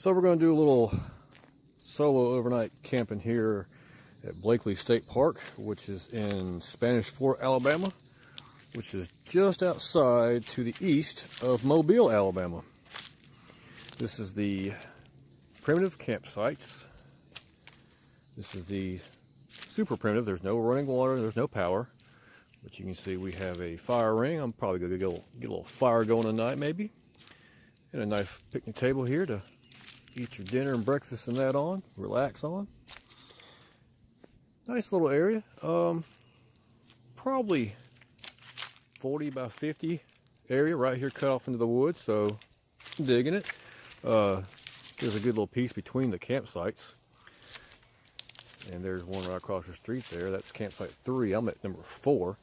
So we're going to do a little solo overnight camping here at Blakeley State Park, which is in Spanish Fort, Alabama, which is just outside to the east of Mobile, Alabama. This is the primitive campsites. This is the super primitive. There's no running water, there's no power. But you can see we have a fire ring. I'm probably going to get a little fire going tonight maybe. And a nice picnic table here to eat your dinner and breakfast and that on, relax on. Nice little area. Probably 40 by 50 area right here cut off into the woods, so I'm digging it. There's a good little piece between the campsites. And there's one right across the street there. That's campsite 3. I'm at number 4.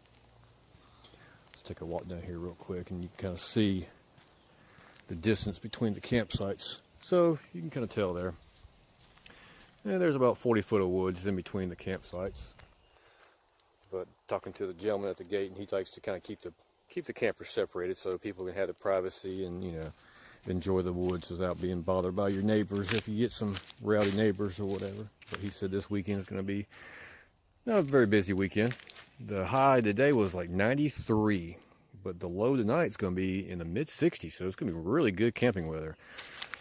Let's take a walk down here real quick and you can kind of see the distance between the campsites. So you can kind of tell there. And there's about 40 foot of woods in between the campsites. But talking to the gentleman at the gate, and he likes to kind of keep the campers separated so people can have the privacy and, you know, enjoy the woods without being bothered by your neighbors if you get some rowdy neighbors or whatever. But he said this weekend is going to be not a very busy weekend. The high today was like 93, but the low tonight is going to be in the mid 60s, so it's going to be really good camping weather.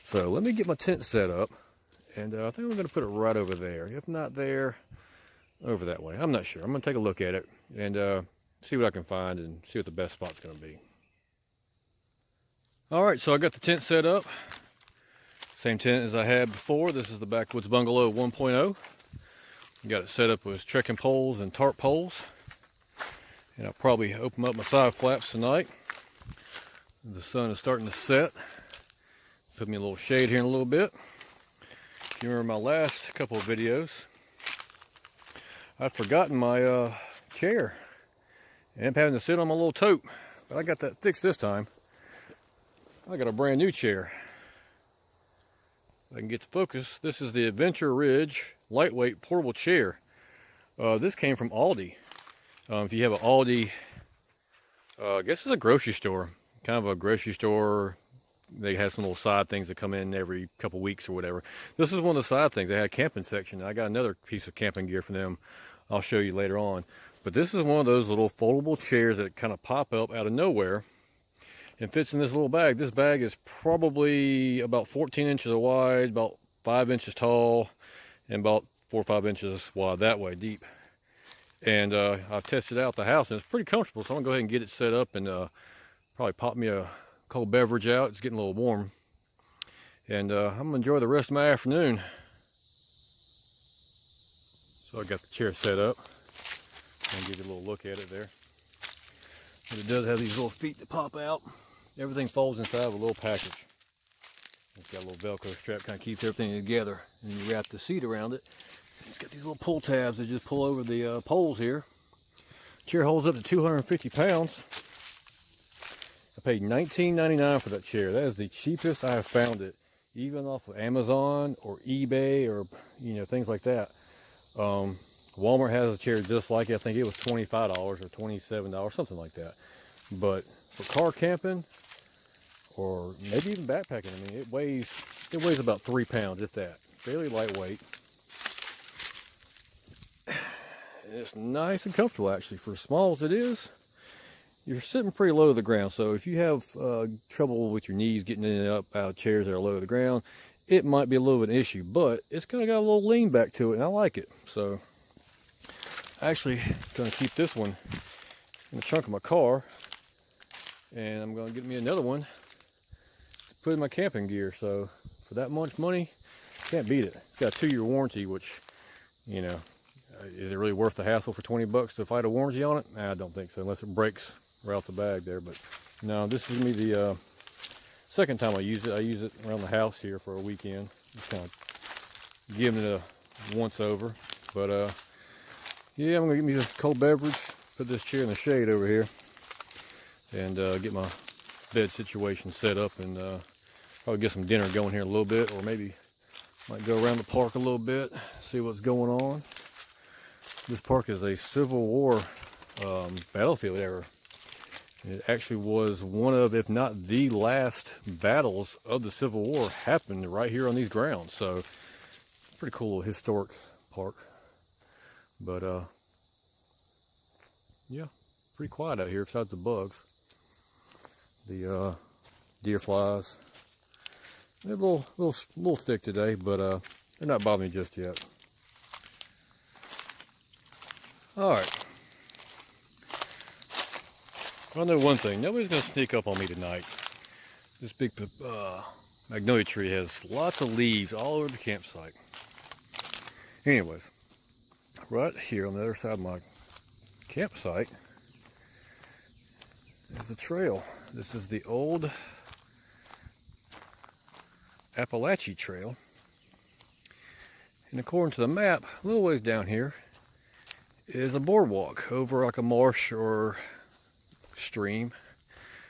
So let me get my tent set up, and I think I'm going to put it right over there. If not there, over that way. I'm not sure. I'm going to take a look at it and see what I can find and see what the best spot's going to be. All right, so I got the tent set up. Same tent as I had before. This is the Backwoods Bungalow 1.0. Got it set up with trekking poles and tarp poles. And I'll probably open up my side flaps tonight. The sun is starting to set. Put me a little shade here in a little bit. If you remember my last couple of videos, I'd forgotten my chair. And I'm having to sit on my little tote. But I got that fixed this time. I got a brand new chair. If I can get the focus. This is the Adventure Ridge lightweight portable chair. This came from Aldi. If you have an Aldi, I guess it's a grocery store. Kind of a grocery store. They have some little side things that come in every couple weeks or whatever. This is one of the side things. They had a camping section. I got another piece of camping gear from them. I'll show you later on. But this is one of those little foldable chairs that kind of pop up out of nowhere and fits in this little bag. This bag is probably about 14 inches wide, about 5 inches tall, and about 4 or 5 inches wide that way deep. And I've tested out the house and it's pretty comfortable, so I'm gonna go ahead and get it set up and probably pop me a cold beverage out. It's getting a little warm. And I'm gonna enjoy the rest of my afternoon. So I got the chair set up. I'll give you a little look at it there. But it does have these little feet that pop out. Everything folds inside of a little package. It's got a little Velcro strap, kind of keeps everything together. And you wrap the seat around it. It's got these little pull tabs that just pull over the poles here. Chair holds up to 250 pounds. I paid $19.99 for that chair. That is the cheapest I have found it, even off of Amazon or eBay or, you know, things like that. Walmart has a chair just like it. I think it was $25 or $27, something like that. But for car camping or maybe even backpacking, I mean, it weighs about 3 pounds, if that. Fairly lightweight. And it's nice and comfortable actually. For as small as it is, you're sitting pretty low to the ground. So if you have trouble with your knees getting in and up out of chairs that are low to the ground, it might be a little bit of an issue, but it's kind of got a little lean back to it, and I like it. So actually going to keep this one in the trunk of my car, and I'm going to get me another one to put in my camping gear. So for that much money, can't beat it. It's got a 2-year warranty, which, you know, is it really worth the hassle for 20 bucks to fight a warranty on it? Nah, I don't think so, unless it breaks right out the bag there. But no, this is gonna be the second time I use it. I use it around the house here for a weekend, just kind of giving it a once over. But yeah, I'm gonna get me a cold beverage, put this chair in the shade over here, and get my bed situation set up, and probably get some dinner going here in a little bit, or maybe might go around the park a little bit, see what's going on. This park is a Civil War battlefield era It actually was one of, if not the last battles of the Civil War happened right here on these grounds. So, pretty cool historic park. But, yeah, pretty quiet out here besides the bugs. The deer flies. They're a little thick today, but they're not bothering me just yet. All right. I know one thing, nobody's going to sneak up on me tonight. This big magnolia tree has lots of leaves all over the campsite. Anyways, right here on the other side of my campsite is a trail. This is the old Appalachian Trail. And according to the map, a little ways down here is a boardwalk over like a marsh or stream,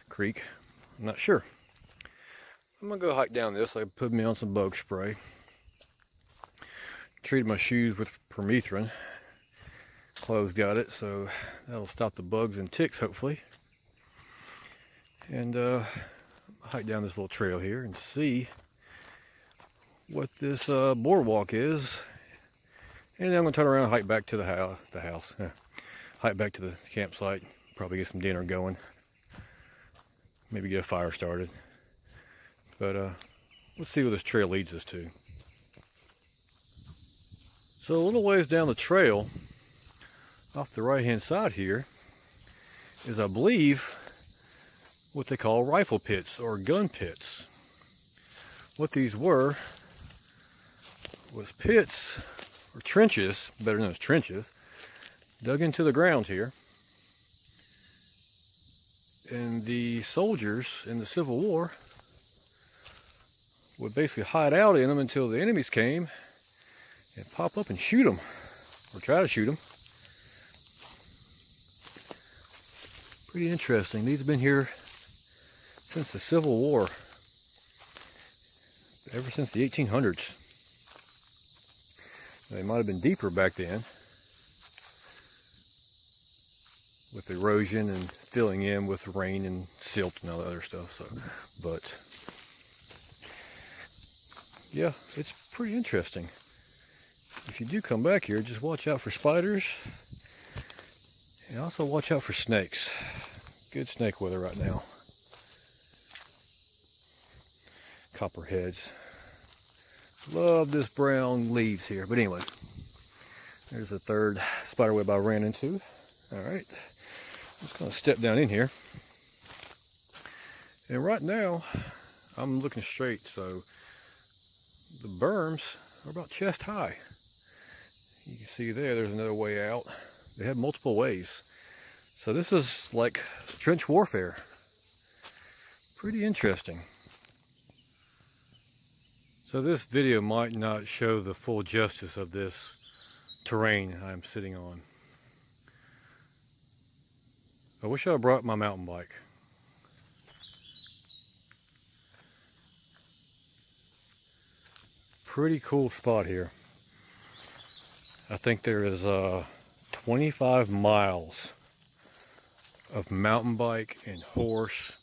creek, I'm not sure. I'm gonna go hike down this. I put me on some bug spray. Treated my shoes with permethrin. Clothes got it, so that'll stop the bugs and ticks hopefully. And hike down this little trail here and see what this boardwalk is. And then I'm gonna turn around and hike back to the house. Hike back to the campsite. Probably get some dinner going. Maybe get a fire started. But let's see where this trail leads us to. So a little ways down the trail, off the right hand side here, is I believe what they call rifle pits or gun pits. What these were was pits or trenches, better known as trenches, dug into the ground here. And the soldiers in the Civil War would basically hide out in them until the enemies came and pop up and shoot them, or try to shoot them. Pretty interesting. These have been here since the Civil War, ever since the 1800s. They might have been deeper back then, with erosion and filling in with rain and silt and all that other stuff. So, but yeah, it's pretty interesting. If you do come back here, just watch out for spiders and also watch out for snakes. Good snake weather right now. Copperheads. Love this brown leaves here. But anyway, there's the third spider web I ran into. All right. I'm just going to step down in here. And right now, I'm looking straight, so the berms are about chest high. You can see there's another way out. They have multiple ways. So this is like trench warfare. Pretty interesting. So this video might not show the full justice of this terrain I'm sitting on. I wish I brought my mountain bike. Pretty cool spot here. I think there is 25 miles of mountain bike and horse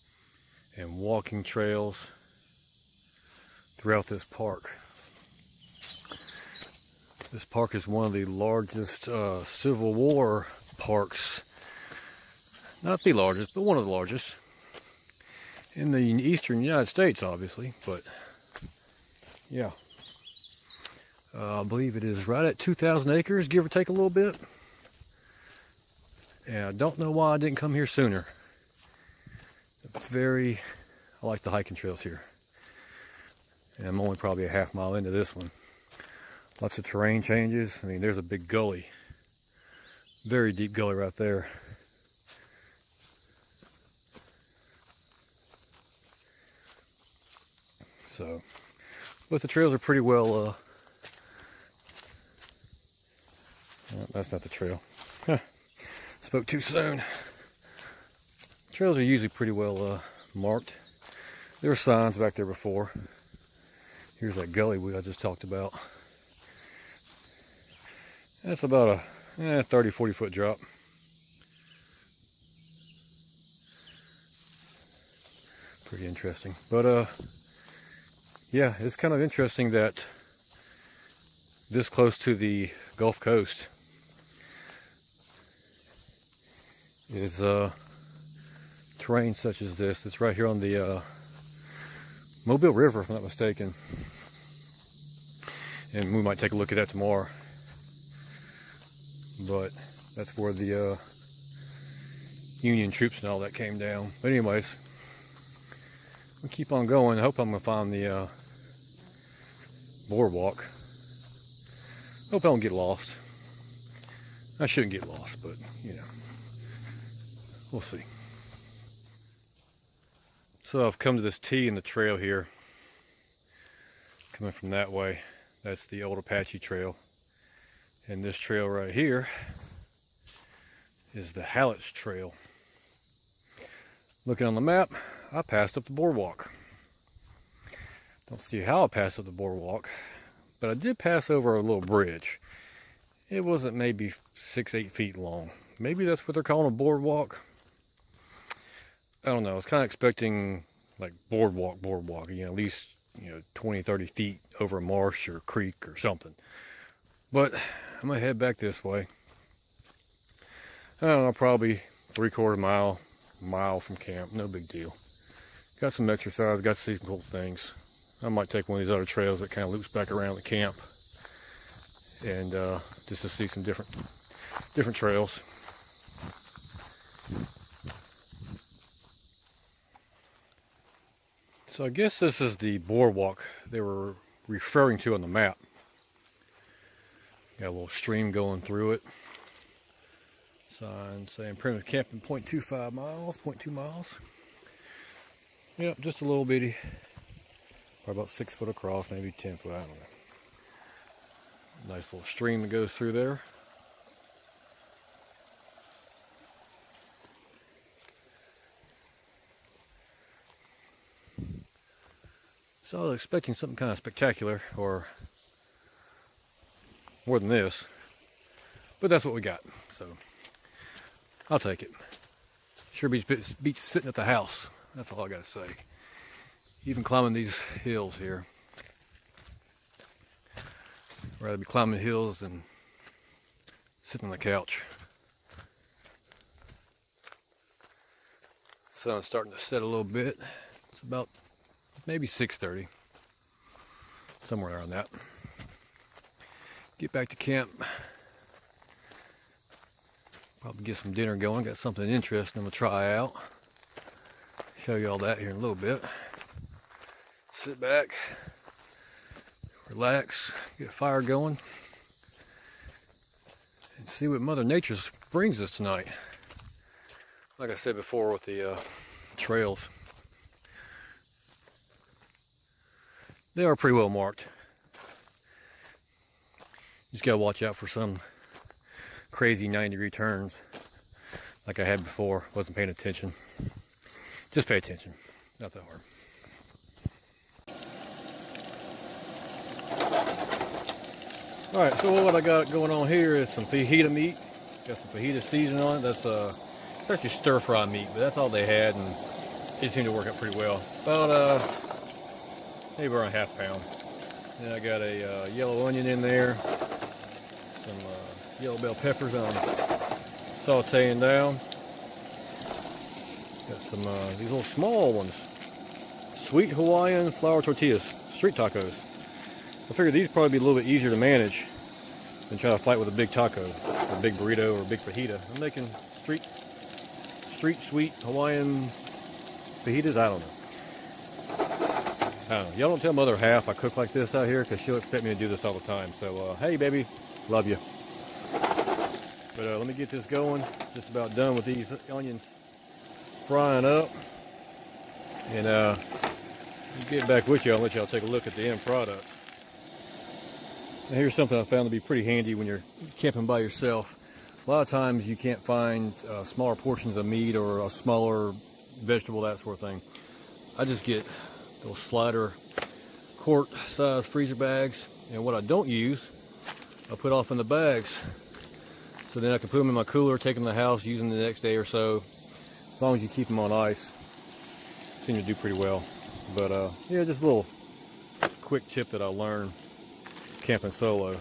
and walking trails throughout this park. This park is one of the largest Civil War parks. Not the largest, but one of the largest in the eastern United States, obviously. But yeah, I believe it is right at 2,000 acres, give or take a little bit. And I don't know why I didn't come here sooner. I like the hiking trails here. And I'm only probably a half mile into this one. Lots of terrain changes. I mean, there's a big gully. Very deep gully right there. So, but the trails are pretty well, that's not the trail. Spoke too soon. Trails are usually pretty well marked. There were signs back there before. Here's that gully I just talked about. That's about a 30-40 foot drop. Pretty interesting. But yeah, it's kind of interesting that this close to the Gulf Coast is terrain such as this. It's right here on the Mobile River, if I'm not mistaken. And we might take a look at that tomorrow. But that's where the Union troops and all that came down. But anyways, we'll keep on going. I hope I'm gonna find the boardwalk. Hope I don't get lost. I shouldn't get lost, but you know, we'll see. So I've come to this T in the trail here. Coming from that way, that's the old Apache trail. And this trail right here is the Hallett's Trail. Looking on the map, I passed up the boardwalk. Don't see how I passed up the boardwalk, but I did pass over a little bridge. It wasn't maybe 6-8 feet long. Maybe that's what they're calling a boardwalk. I don't know. I was kind of expecting like boardwalk, you know, at least, you know, 20-30 feet over a marsh or creek or something. But I'm gonna head back this way. I don't know, probably 3/4 mile from camp. No big deal. Got some exercise, got to see some cool things. I might take one of these other trails that kind of loops back around the camp, and just to see some different trails. So I guess this is the boardwalk they were referring to on the map. Got a little stream going through it. Sign saying primitive camping 0.25 miles, 0.2 miles. Yep, just a little bitty. Probably about 6 foot across, maybe 10 foot, I don't know. Nice little stream that goes through there. So I was expecting something kind of spectacular, or more than this, but that's what we got, so I'll take it. Sure beats sitting at the house, that's all I gotta say. Even climbing these hills here. I'd rather be climbing hills than sitting on the couch. Sun's starting to set a little bit. It's about maybe 6:30, somewhere around that. Get back to camp. Probably get some dinner going. Got something interesting I'm gonna try out. Show you all that here in a little bit. Sit back, relax, get a fire going, and see what Mother Nature brings us tonight. Like I said before with the trails, they are pretty well marked. Just gotta watch out for some crazy 90-degree turns like I had before. Wasn't paying attention. Just pay attention. Not that hard. Alright, so what I got going on here is some fajita meat. Got some fajita seasoning on it. That's it's actually stir-fry meat, but that's all they had, and it seemed to work out pretty well. About maybe around a ½ pound. Then I got a yellow onion in there, some yellow bell peppers I'm sauteing down. Got some these little small ones, sweet Hawaiian flour tortillas, street tacos. I figured these probably be a little bit easier to manage than trying to fight with a big taco, or a big burrito, or a big fajita. I'm making street sweet Hawaiian fajitas. I don't know. Y'all don't tell mother half I cook like this out here, because she'll expect me to do this all the time. So, hey baby, love you. But let me get this going. Just about done with these onions frying up. And get back with you. I'll let y'all take a look at the end product. Now here's something I found to be pretty handy when you're camping by yourself. A lot of times you can't find smaller portions of meat or a smaller vegetable, that sort of thing. I just get those slider quart size freezer bags, and what I don't use, I put off in the bags. So then I can put them in my cooler, take them to the house, use them the next day or so, as long as you keep them on ice. seem to do pretty well. But yeah, just a little quick tip that I learned camping solo,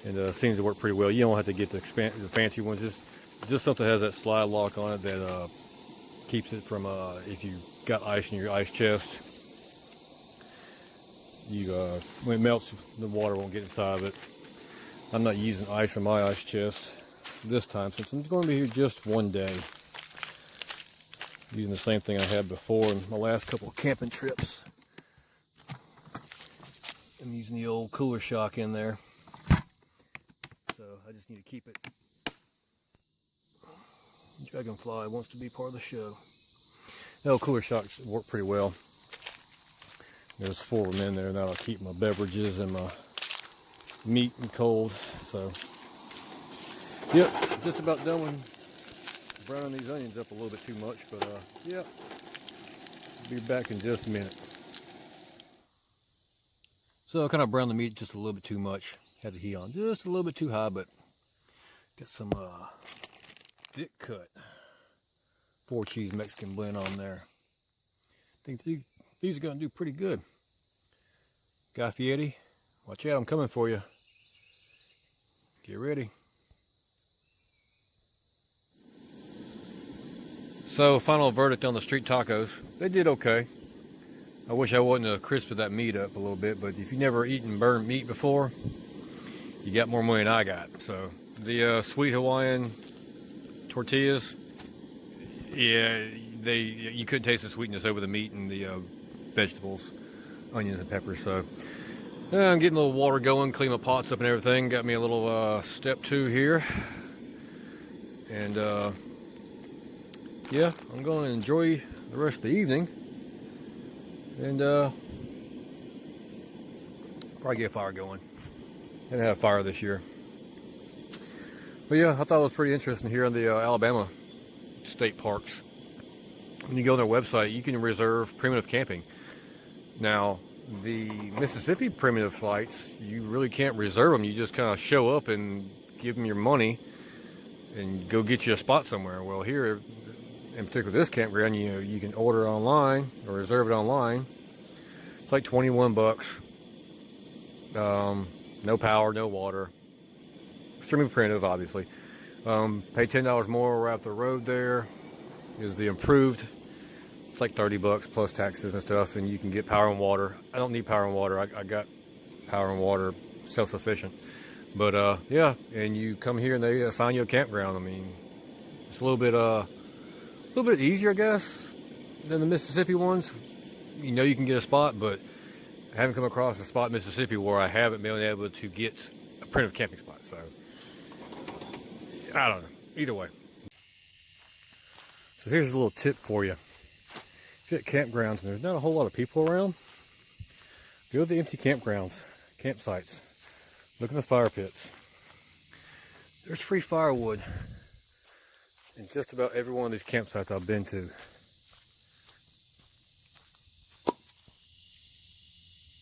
and seems to work pretty well. You don't have to get the fancy ones. Just something that has that slide lock on it that keeps it from if you got ice in your ice chest, when it melts, the water won't get inside of it. I'm not using ice in my ice chest this time since I'm going to be here just one day. Using the same thing I had before in my last couple of camping trips. I'm using the old cooler shock in there. So I just need to keep it. Dragonfly wants to be part of the show. The old cooler shocks work pretty well. There's 4 of them in there. That'll keep my beverages and my meat and cold. So, yep, just about done with browning these onions up a little bit too much, but yep, be back in just a minute. So I kind of browned the meat just a little bit too much. Had the heat on just a little bit too high, but got some thick cut 4 cheese Mexican blend on there. I think these are going to do pretty good. Guy Fieri, watch out, I'm coming for you. Get ready. So, final verdict on the street tacos. They did okay. I wish I wouldn't have crisped that meat up a little bit, but if you've never eaten burnt meat before, you got more money than I got. So, the sweet Hawaiian tortillas, yeah, you couldn't taste the sweetness over the meat and the vegetables, onions and peppers. So, I'm getting a little water going, clean my pots up and everything. Got me a little step 2 here. And, yeah, I'm going to enjoy the rest of the evening, and probably get a fire going. Haven't had a fire this year. But yeah, I thought it was pretty interesting here in the Alabama state parks. When you go on their website, you can reserve primitive camping. Now, the Mississippi primitive sites, you really can't reserve them. You just kind of show up and give them your money and go get you a spot somewhere. Well, here, in particular this campground, you can order online or reserve it online. It's like 21 bucks. No power, no water. Extremely primitive, obviously. Pay $10 more right up the road. There is the improved. It's like 30 bucks plus taxes and stuff, and you can get power and water. I don't need power and water. I got power and water, self-sufficient. But yeah, and you come here and they assign you a campground. I mean, it's a little bit easier, I guess, than the Mississippi ones. You know you can get a spot, but I haven't come across a spot in Mississippi where I haven't been able to get a primitive camping spot. So, I don't know. Either way. So here's a little tip for you. If you're at campgrounds and there's not a whole lot of people around, go to the empty campgrounds, campsites. Look in the fire pits. There's free firewood in just about every one of these campsites I've been to.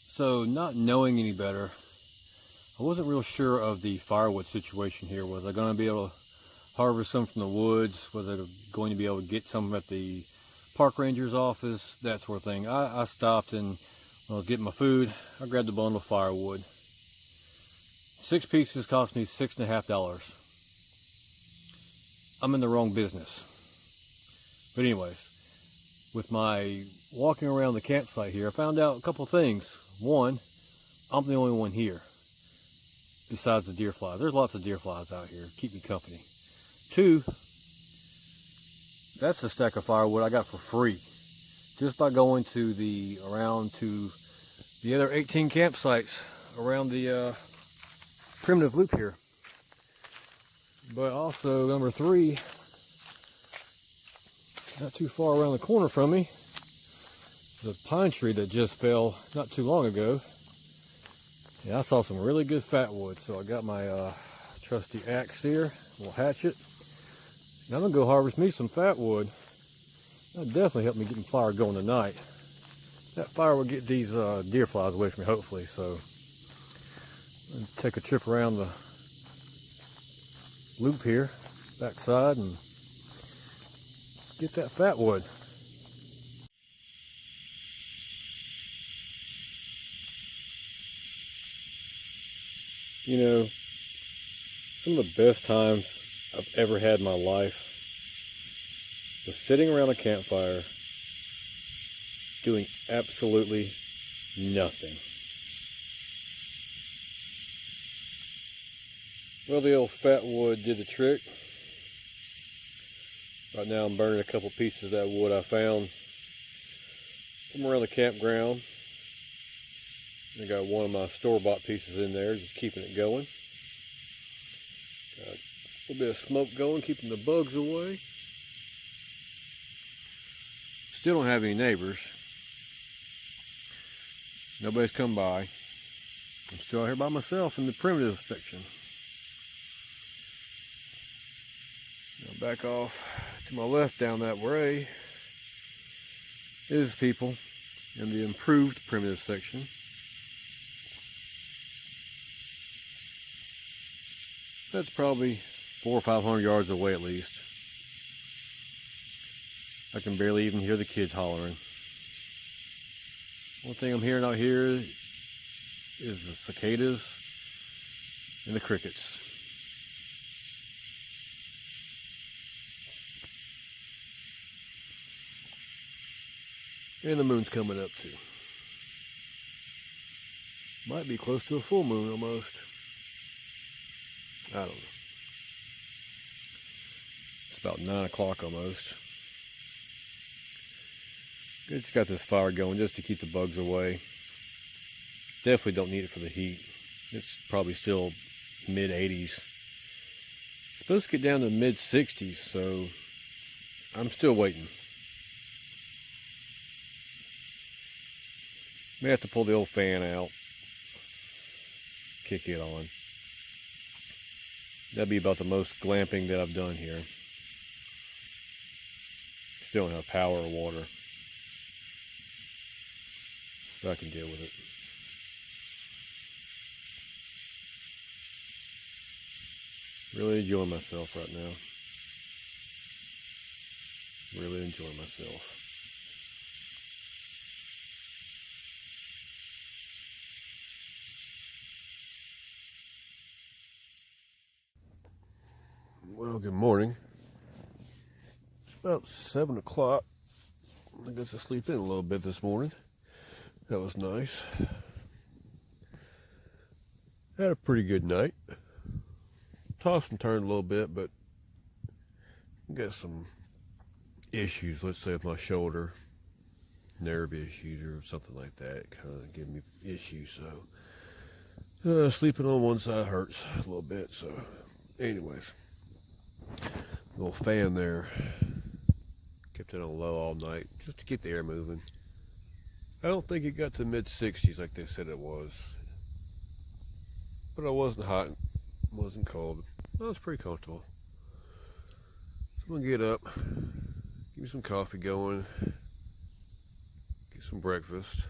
So, not knowing any better, I wasn't real sure of the firewood situation here. Was I going to be able to harvest some from the woods? Was I going to be able to get some at the park ranger's office? That sort of thing. I stopped, and when I was getting my food, I grabbed a bundle of firewood. 6 pieces cost me $6.50. I'm in the wrong business. But anyways, with my walking around the campsite here, I found out a couple things. One, I'm the only one here besides the deer flies. There's lots of deer flies out here. Keep me company. 2, that's the stack of firewood I got for free just by going to the other 18 campsites around the primitive loop here. But also, number 3, not too far around the corner from me, the pine tree that just fell not too long ago. Yeah, I saw some really good fat wood, so I got my trusty axe here, little hatchet. And I'm gonna go harvest me some fat wood. That'll definitely help me get the fire going tonight. That fire will get these deer flies away from me, hopefully. So, I'll take a trip around the loop here, backside, and get that fat wood. You know, some of the best times I've ever had in my life was sitting around a campfire doing absolutely nothing. Well, the old fat wood did the trick. Right now I'm burning a couple pieces of that wood I found from around the campground. I got one of my store-bought pieces in there, just keeping it going. Got a little bit of smoke going, keeping the bugs away. Still don't have any neighbors. Nobody's come by. I'm still out here by myself in the primitive section. Now back off to my left down that way is people in the improved primitive section. That's probably 400 or 500 yards away at least. I can barely even hear the kids hollering. One thing I'm hearing out here is the cicadas and the crickets. And the moon's coming up too. Might be close to a full moon almost. I don't know. It's about 9 o'clock almost. It's got this fire going just to keep the bugs away. Definitely don't need it for the heat. It's probably still mid 80s. It's supposed to get down to mid 60s, so I'm still waiting. May have to pull the old fan out, kick it on. That'd be about the most glamping that I've done here. Still don't have power or water, but I can deal with it. Really enjoying myself right now. Really enjoying myself. Well, good morning. It's about 7 o'clock. I got to sleep in a little bit this morning. That was nice. Had a pretty good night. Tossed and turned a little bit, but got some issues, let's say, with my shoulder. Nerve issues or something like that. Kind of give me issues, so sleeping on one side hurts a little bit, so anyways. Little fan there. Kept it on low all night just to keep the air moving. I don't think it got to mid 60s like they said it was. But I wasn't hot, wasn't cold. I was pretty comfortable. So I'm gonna get up, give me some coffee going, get some breakfast,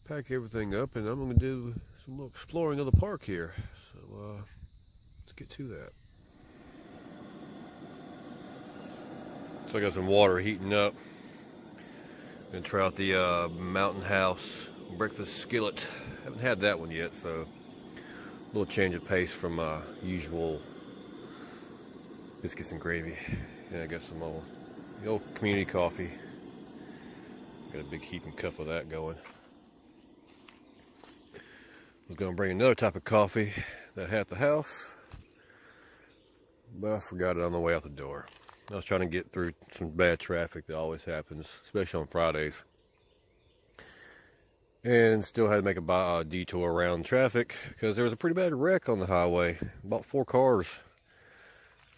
pack everything up, and I'm gonna do some little exploring of the park here. So let's get to that. So I got some water heating up. Gonna try out the Mountain House breakfast skillet. Haven't had that one yet, so a little change of pace from my usual biscuits and gravy. And I got some the old community coffee. Got a big heaping cup of that going. I was gonna bring another type of coffee that I had at the house, but I forgot it on the way out the door. I was trying to get through some bad traffic that always happens, especially on Fridays. And still had to make a detour around traffic because there was a pretty bad wreck on the highway. About 4 cars.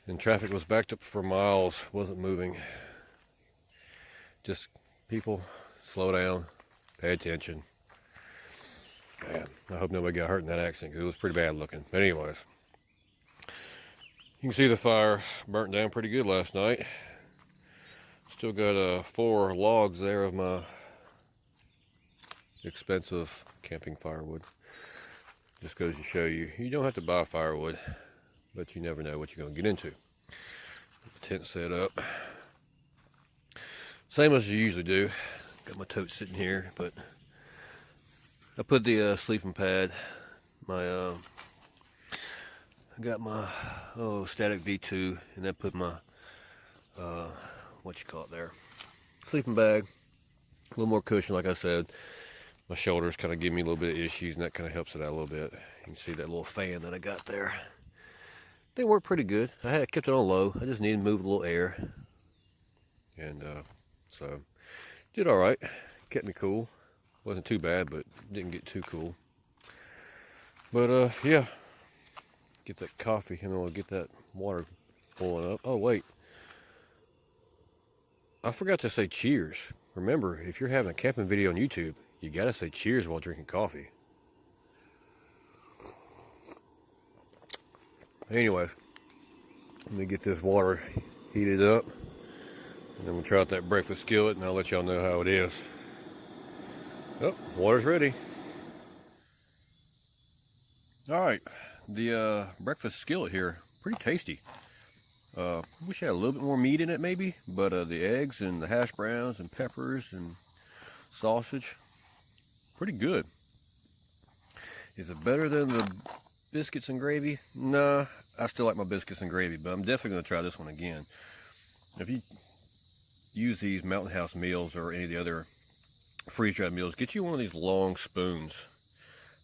And traffic was backed up for miles, wasn't moving. Just people, slow down, pay attention. Man, I hope nobody got hurt in that accident because it was pretty bad looking. But anyways. You can see the fire burnt down pretty good last night. Still got 4 logs there of my expensive camping firewood. Just goes to show you, you don't have to buy firewood, but you never know what you're going to get into. The tent set up. Same as you usually do. Got my tote sitting here, but I put the sleeping pad, my static V2, and then put my there, sleeping bag, a little more cushion. Like I said, my shoulders kind of give me a little bit of issues, and that kind of helps it out a little bit. You can see that little fan that I got there. They work pretty good. I kept it on low. I just needed to move a little air, and so did all right. Kept me cool. Wasn't too bad, but didn't get too cool. But yeah, get that coffee, and then we'll get that water boiling up. Oh wait, I forgot to say cheers. Remember, if you're having a camping video on YouTube, you gotta say cheers while drinking coffee. Anyways, let me get this water heated up, and then we'll try out that breakfast skillet, and I'll let y'all know how it is. Oh, water's ready. All right, the breakfast skillet here, pretty tasty. Wish I had a little bit more meat in it maybe, but the eggs and the hash browns and peppers and sausage, pretty good. Is it better than the biscuits and gravy? Nah, I still like my biscuits and gravy, but I'm definitely going to try this one again. If you use these Mountain House meals or any of the other freeze-dried meals, get you one of these long spoons.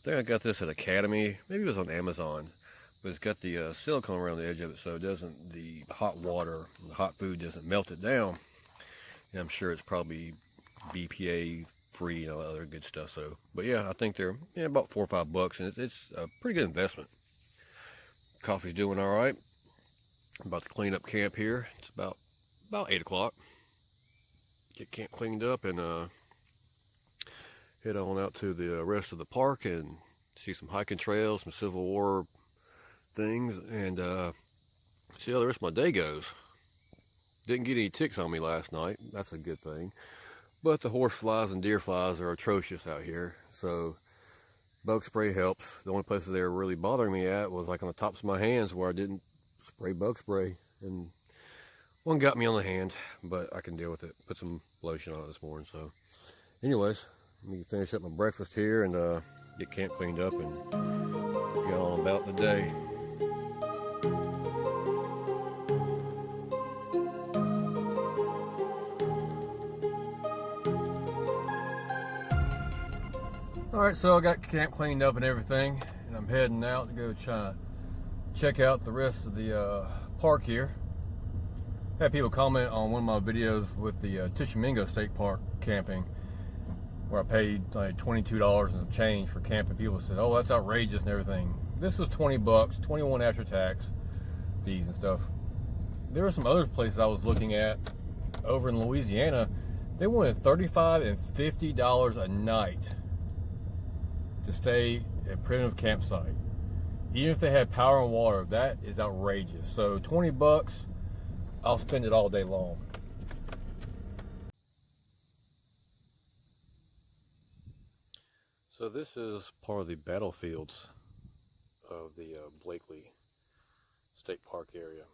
I think I got this at Academy, maybe it was on Amazon, but it's got the silicone around the edge of it, so it doesn't, the hot water, the hot food doesn't melt it down. And I'm sure it's probably BPA free, you know, other good stuff. So, but yeah, I think they're about $4 or $5, and it's a pretty good investment. Coffee's doing all right. I'm about to clean up camp here. It's about 8 o'clock. Get camp cleaned up and head on out to the rest of the park and see some hiking trails, some Civil War things, and see how the rest of my day goes. Didn't get any ticks on me last night. That's a good thing. But the horse flies and deer flies are atrocious out here, so bug spray helps. The only places they were really bothering me at was like on the tops of my hands where I didn't spray bug spray, and one got me on the hand, but I can deal with it. Put some lotion on it this morning. So anyways, let me finish up my breakfast here and get camp cleaned up and get on about the day. Alright, so I got camp cleaned up and everything, and I'm heading out to go try to check out the rest of the park here. I had people comment on one of my videos with the Tishomingo State Park camping, where I paid like $22 and some change for camping. People said, oh, that's outrageous and everything. This was $20, 21 after tax, fees and stuff. There were some other places I was looking at over in Louisiana. They wanted $35 and $50 a night to stay at a primitive campsite. Even if they had power and water, that is outrageous. So $20, I'll spend it all day long. So this is part of the battlefields of the Blakeley State Park area.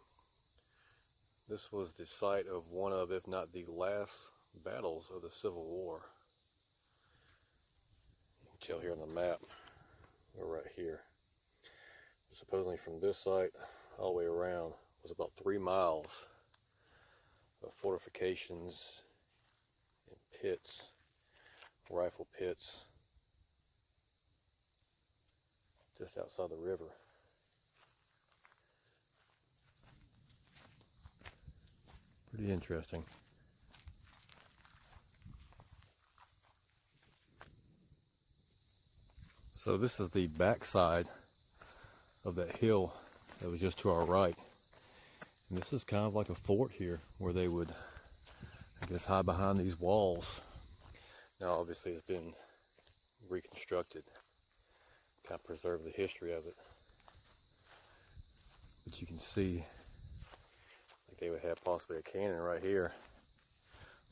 This was the site of one of, if not the last, battles of the Civil War. You can tell here on the map, we're right here. Supposedly from this site all the way around was about 3 miles of fortifications and pits, rifle pits, just outside the river. Pretty interesting. So this is the backside of that hill that was just to our right. And this is kind of like a fort here where they would, I guess, hide behind these walls. Now obviously it's been reconstructed, kind of preserve the history of it. But you can see like they would have possibly a cannon right here.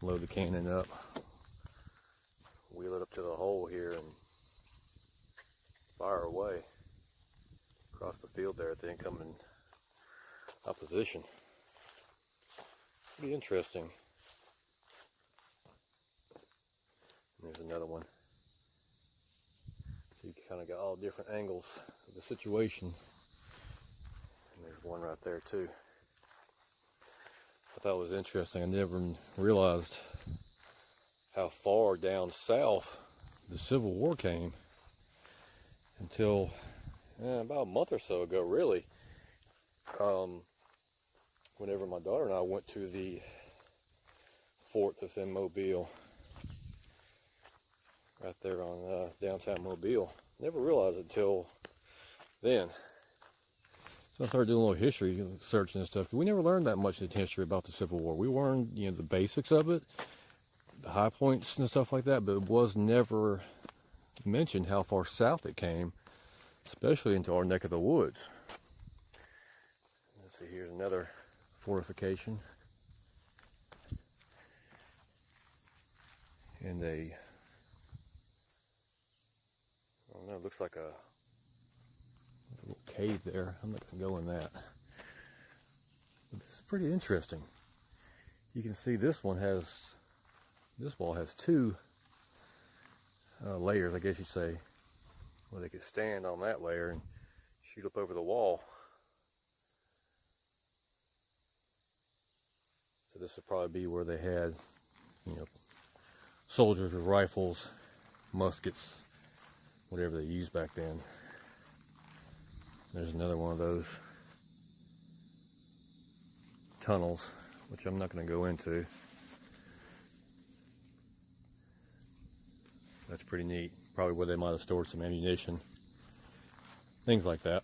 Load the cannon up, wheel it up to the hole here and fire away across the field there at the incoming opposition. Pretty interesting. And there's another one. So you kind of got all different angles of the situation. And there's one right there too. I thought it was interesting. I never realized how far down south the Civil War came until about a month or so ago, really. Whenever my daughter and I went to the fort that's in Mobile, right there on downtown Mobile. Never realized it until then. So I started doing a little history searching and stuff. We never learned that much in history about the Civil War. We learned, you know, the basics of it, the high points and stuff like that, but it was never mentioned how far south it came, especially into our neck of the woods. Let's see, here's another fortification. And a, I don't know, it looks like a little cave there. I'm not going to go in that. But this is pretty interesting. You can see this one has, this wall has two layers, I guess you'd say, where they could stand on that layer and shoot up over the wall. So this would probably be where they had, you know, soldiers with rifles, muskets, whatever they used back then. There's another one of those tunnels, which I'm not going to go into. That's pretty neat. Probably where they might have stored some ammunition, things like that.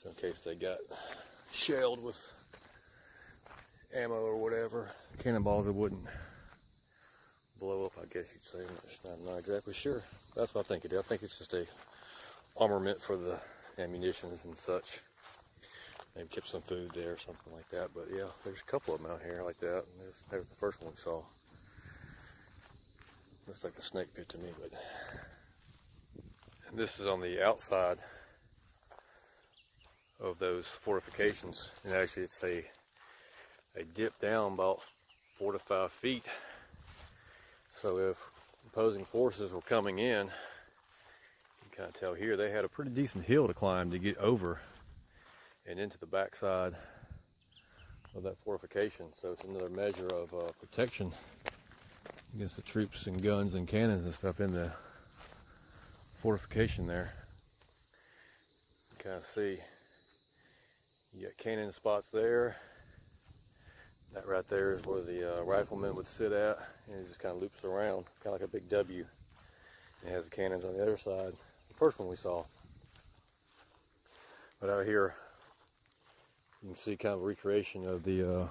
So in case they got shelled with ammo or whatever, cannonballs that wouldn't blow up, I guess you'd say. I'm not exactly sure. That's what I think it is. I think it's just a armament for the ammunitions and such. Maybe keep some food there or something like that. But yeah, there's a couple of them out here like that. And there's the first one we saw. Looks like a snake pit to me, but. And this is on the outside of those fortifications. And actually it's a dip down about 4 to 5 feet. So if opposing forces were coming in, you can kind of tell here they had a pretty decent hill to climb to get over and into the backside of that fortification. So it's another measure of protection against the troops and guns and cannons and stuff in the fortification there. You kind of see you got cannon spots there. That right there is where the rifleman would sit at, and it just kind of loops around, kind of like a big W. It has the cannons on the other side, the first one we saw. But out here, you can see kind of a recreation of the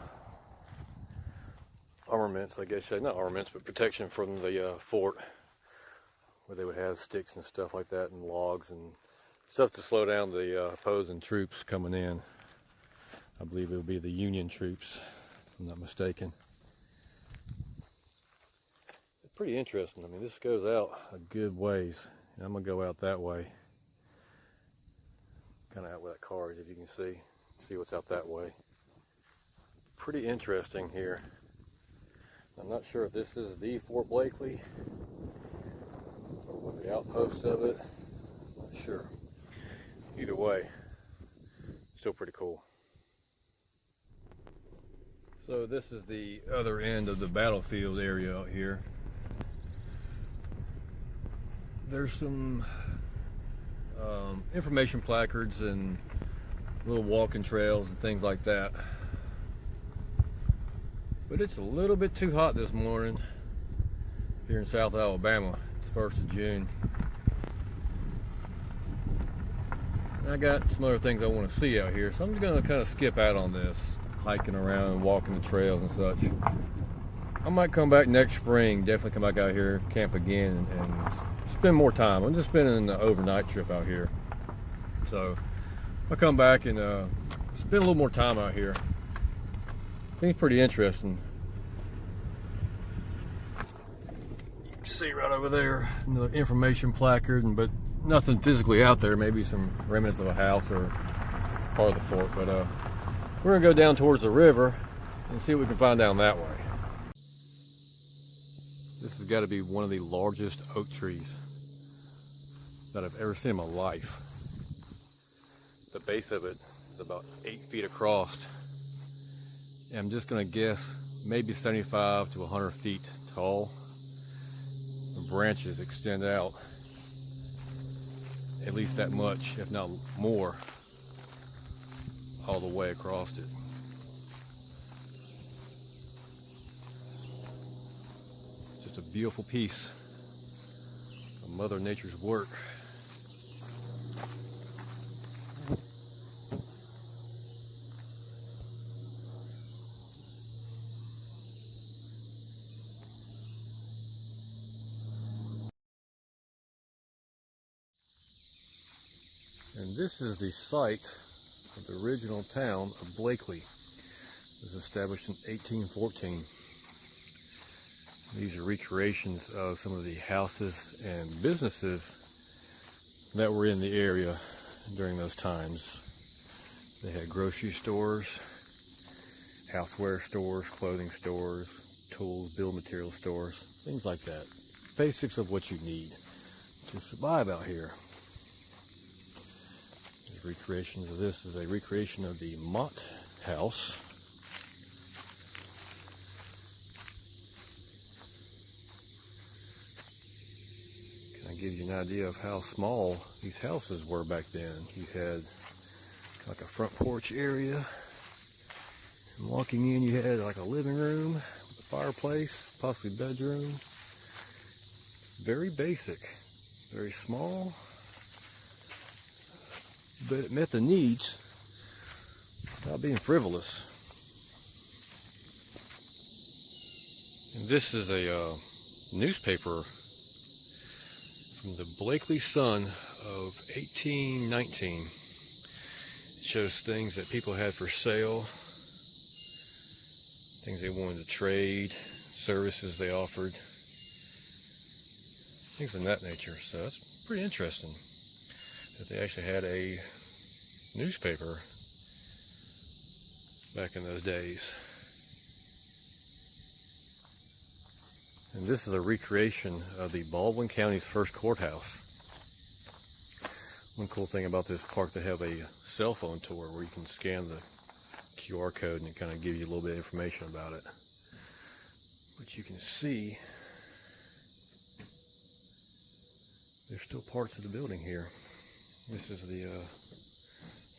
armaments, I guess, not armaments, but protection from the fort, where they would have sticks and stuff like that, and logs and stuff to slow down the opposing troops coming in. I believe it would be the Union troops, if I'm not mistaken. It's pretty interesting. I mean, this goes out a good ways. And I'm gonna go out that way, kind of out where that car is, if you can see what's out that way. Pretty interesting here. I'm not sure if this is the Fort Blakeley or the outpost of it. I'm not sure. Either way, still pretty cool. So this is the other end of the battlefield area out here. There's some information placards and little walking trails and things like that. But it's a little bit too hot this morning here in South Alabama. It's the 1st of June. And I got some other things I want to see out here, so I'm just going to kind of skip out on this, hiking around and walking the trails and such. I might come back next spring, definitely come back out here, camp again, and spend more time. I'm just spending an overnight trip out here. So I'll come back and spend a little more time out here. I think it's pretty interesting. You can see right over there the information placard, but nothing physically out there. Maybe some remnants of a house or part of the fort. But we're gonna go down towards the river and see what we can find down that way. This has got to be one of the largest oak trees that I've ever seen in my life. The base of it is about 8 feet across. And I'm just gonna guess maybe 75 to 100 feet tall. The branches extend out at least that much, if not more, all the way across it. Just a beautiful piece of Mother Nature's work. And this is the site of the original town of Blakeley. It was established in 1814. These are recreations of some of the houses and businesses that were in the area during those times. They had grocery stores, houseware stores, clothing stores, tools, building material stores, things like that. Basics of what you need to survive out here. Recreations of this is a recreation of the Mott House. Kind of gives you an idea of how small these houses were back then. You had like a front porch area, and walking in you had like a living room with a fireplace, possibly bedroom. Very basic, very small. But it met the needs without being frivolous. And this is a newspaper from the Blakeley Sun of 1819. It shows things that people had for sale, things they wanted to trade, services they offered, things of that nature. So that's pretty interesting that they actually had a newspaper back in those days. And this is a recreation of the Baldwin County's first courthouse. One cool thing about this park, they have a cell phone tour where you can scan the QR code and it kind of gives you a little bit of information about it. But you can see there's still parts of the building here. This is the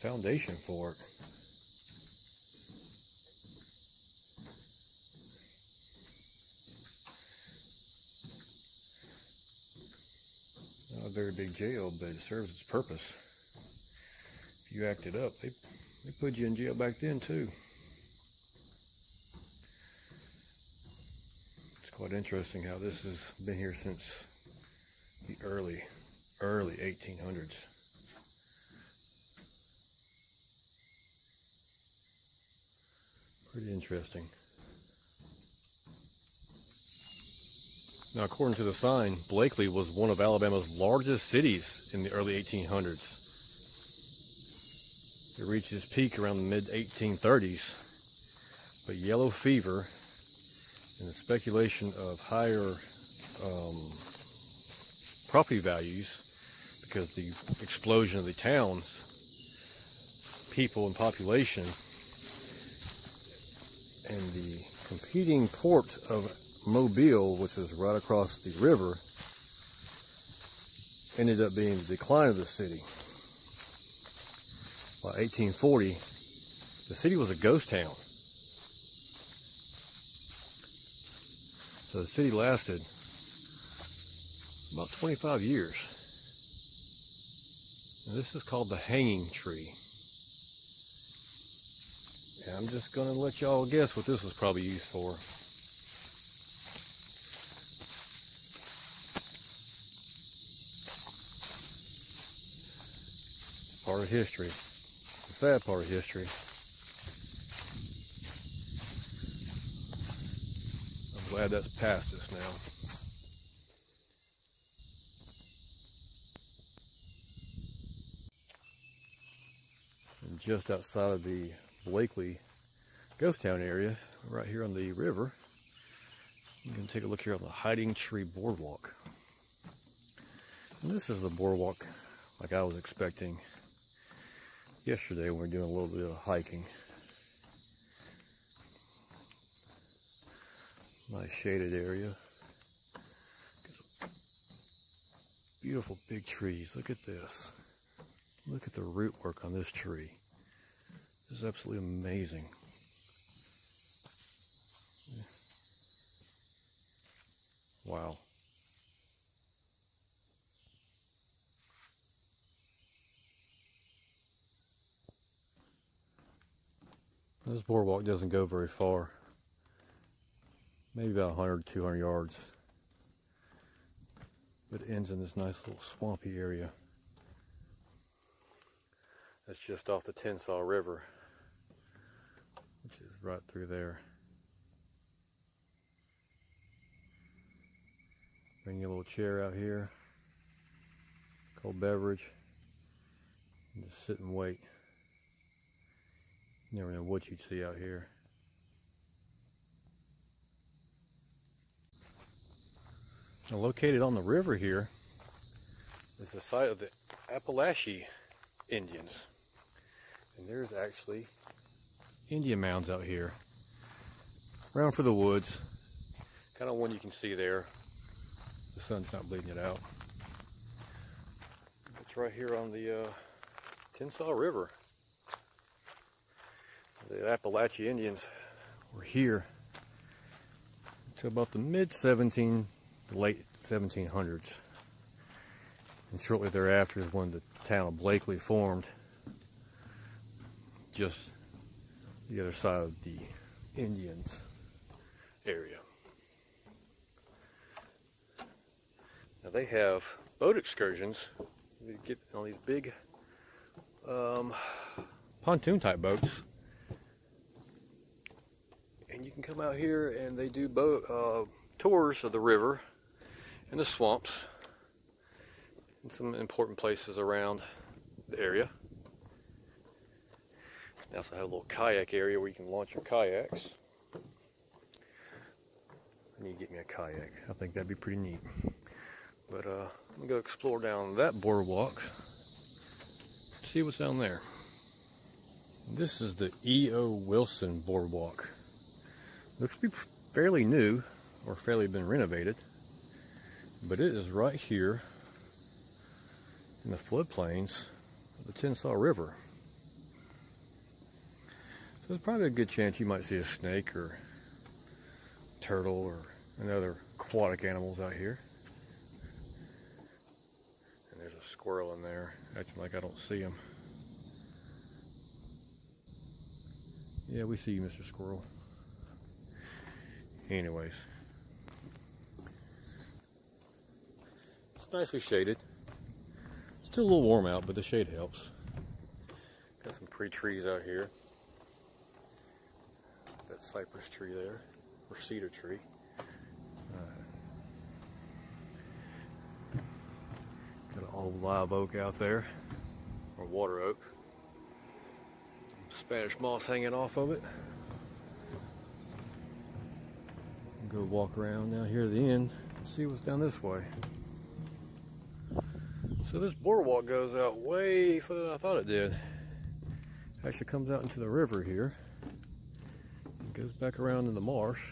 foundation for it. Not a very big jail, but it serves its purpose. If you acted up, they put you in jail back then too. It's quite interesting how this has been here since the early 1800s. Pretty interesting. Now, according to the sign, Blakeley was one of Alabama's largest cities in the early 1800s. It reached its peak around the mid-1830s, but yellow fever and the speculation of higher property values, because the explosion of the town's people and population and the competing port of Mobile, which is right across the river, ended up being the decline of the city. By 1840, the city was a ghost town. So the city lasted about 25 years. And this is called the hanging tree. And I'm just going to let y'all guess what this was probably used for. Part of history. The sad part of history. I'm glad that's past us now. And just outside of the Blakeley ghost town area, right here on the river, you can take a look here on the Hiding Tree Boardwalk. And this is the boardwalk like I was expecting yesterday when we were doing a little bit of hiking. Nice shaded area. Beautiful big trees. Look at this. Look at the root work on this tree. This is absolutely amazing. Wow. This boardwalk doesn't go very far. Maybe about 100, 200 yards. But it ends in this nice little swampy area. That's just off the Tensaw River, which is right through there. Bring you a little chair out here, cold beverage, and just sit and wait. You never know what you'd see out here. Now, located on the river here is the site of the Appalachian Indians. And there's actually Indian mounds out here, around for the woods. Kind of one you can see there. The sun's not bleeding it out. It's right here on the Tensaw River. The Appalachian Indians were here until about the late 1700s. And shortly thereafter is when the town of Blakeley formed, just the other side of the Indians area. Now they have boat excursions. You get on these big pontoon type boats, and you can come out here and they do boat tours of the river and the swamps and some important places around the area. They also have a little kayak area where you can launch your kayaks. I need to get me a kayak. I think that'd be pretty neat. But I'm gonna go explore down that boardwalk, see what's down there. This is the E.O. Wilson boardwalk. Looks to be fairly new, or fairly been renovated, but it is right here in the floodplains of the Tensaw River. So there's probably a good chance you might see a snake or turtle or another aquatic animals out here. And there's a squirrel in there, acting like I don't see him. Yeah, we see you, Mr. Squirrel. Anyways, it's nicely shaded. Still a little warm out, but the shade helps. Got some pretty trees out here. That cypress tree there, or cedar tree. Got an old live oak out there, or water oak. Spanish moss hanging off of it. Go walk around now here at the end and see what's down this way. So this boardwalk goes out way further than I thought it did. Actually comes out into the river here. It goes back around in the marsh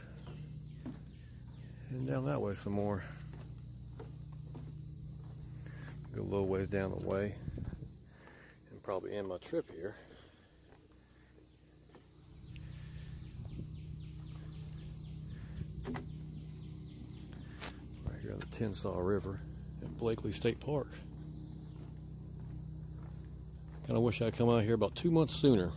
and down that way some more. Go a little ways down the way and probably end my trip here. On the Tensaw River at Blakeley State Park. Kind of wish I'd come out here about 2 months sooner.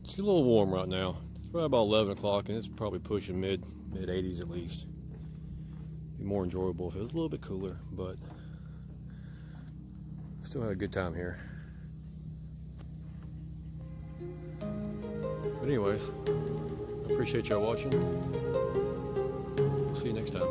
It's a little warm right now. It's probably about 11 o'clock and it's probably pushing mid 80s at least. Be more enjoyable if it was a little bit cooler, but I still had a good time here. But anyways, I appreciate y'all watching. See you next time.